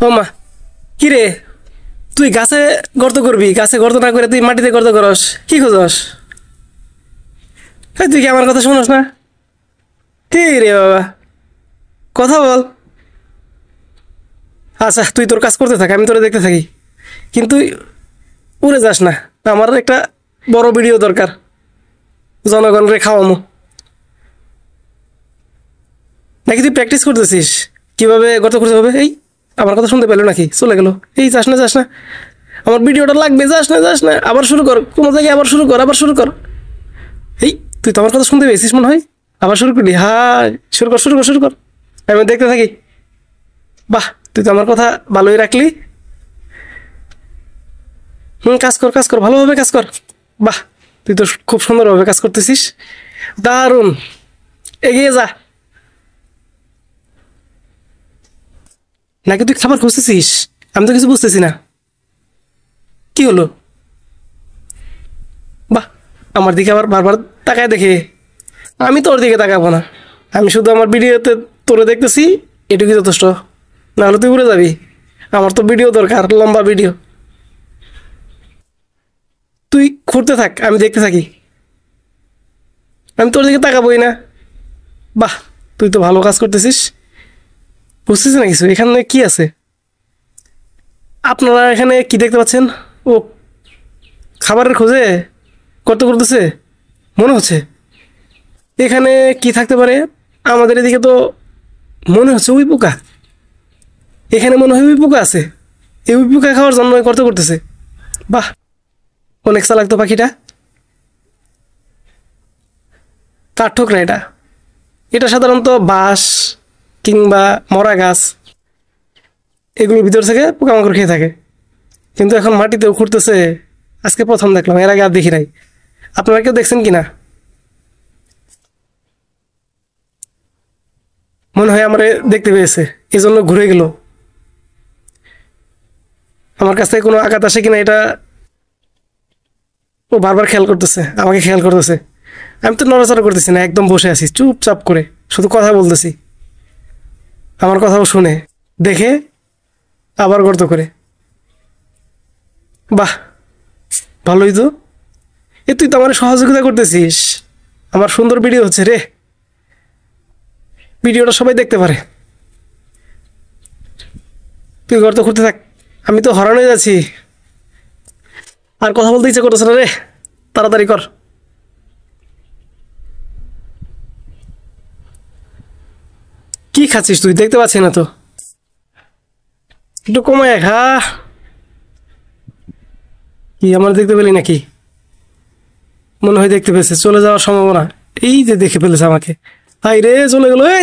ও মা, কি রে? তুই গাছে গর্ত করবি, গাছে গর্ত না করে তুই মাটিতে গর্ত করস, কি খুঁজস? তুই কি আমার কথা শুনস না? কি রে বাবা, কথা বল। আচ্ছা, তুই তোর কাজ করতে থাক, আমি তোরে দেখতে থাকি, কিন্তু উড়ে যাস না। আমার একটা বড় ভিডিও দরকার, জনগণরে খাওয়ামো। নাকি তুই প্র্যাকটিস করতেছিস কিভাবে গর্ত করতে হবে? এই, আমার কথা শুনতে পেলো নাকি? চলে গেল। এই, যাস না যাস না, আমার ভিডিওটা লাগবে, যাস না যাস না, আবার শুরু কর, কোনো জায়গায় আবার শুরু কর, আবার শুরু কর। এই, তুই তো আমার কথা শুনতে পেয়েছিস মনে হয়, আবার শুরু করলি। হ্যাঁ, শুরু কর শুরু কর শুরু কর, আমি দেখতে থাকি। বাহ, তুই তো আমার কথা ভালোই রাখলি। কাজ কর কাজ কর, ভালোভাবে কাজ কর। বাহ, তুই তো খুব সুন্দরভাবে কাজ করতেছিস, দারুণ, এগিয়ে যা। নাকি তুই খাবার খুঁজতেছিস? আমি তো কিছু বুঝতেছি না, কি হলো? বাহ, আমার দিকে আবার বারবার তাকায় দেখে। আমি তোর দিকে তাকাবো না, আমি শুধু আমার ভিডিওতে তোরে দেখতেছি, এটুকুই যথেষ্ট। নাহলে তুই উড়ে যাবি। আমার তো ভিডিও দরকার, লম্বা ভিডিও। তুই ঘুরতে থাক, আমি দেখতে থাকি, আমি তোর দিকে তাকাবোই না। বাহ, তুই তো ভালো কাজ করতেছিস। বুঝতেছি না কিছু, এখানে কি আছে? আপনারা এখানে কি দেখতে পাচ্ছেন? ও, খাবারের খোঁজে কত করতেছে মনে হচ্ছে। এখানে কি থাকতে পারে? আমাদের এদিকে তো মনে হচ্ছে উই পোকা। এখানে মনে হয় উই পোকা আছে, এই উই পোকা খাওয়ার জন্য কত করতেছে। বাহ, অনেক চালাক তো পাখিটা। কাঠ ঠোকরা এটা, এটা সাধারণত বাঁশ কিংবা মরা গাছ, এগুলোর ভিতর থেকে পোকামাকড় খেয়ে থাকে। কিন্তু এখন মাটিতেও খুঁড়তেছে, আজকে প্রথম দেখলাম, এর আগে আর দেখি নাই। আপনারা কেউ দেখছেন কিনা? মনে হয় আমারে দেখতে পেয়েছে, এজন্য ঘুরে গেল। আমার কাছ থেকে কোনো আঘাত আসে কিনা এটা ও বারবার খেয়াল করতেছে, আমাকে খেয়াল করতেছে। আমি তো নড়াচড়া করতেছি না, একদম বসে আছি চুপচাপ করে, শুধু কথা বলতেছি। আমার কথাও শুনে, দেখে, আবার গর্ত করে। বাহ, ভালোই তো। এ, তুই তো আমার সহযোগিতা করতেছিস, আমার সুন্দর ভিডিও হচ্ছে রে, ভিডিওটা সবাই দেখতে পারে। তুই গর্ত করতে থাক, আমি তো হরান হয়ে যাচ্ছি, আর কথা বলতে ইচ্ছে করতেছে না রে, তাড়াতাড়ি কর। কি খাচ্ছিস তুই? দেখতে পাচ্ছি না তো, একটু কমায় খা। কি, আমার দেখতে পেলি নাকি? মনে হয় দেখতে পেয়েছে, চলে যাওয়ার সম্ভাবনা। এই যে দেখে ফেলেছে আমাকে, হাই রে, চলে গেলো। এই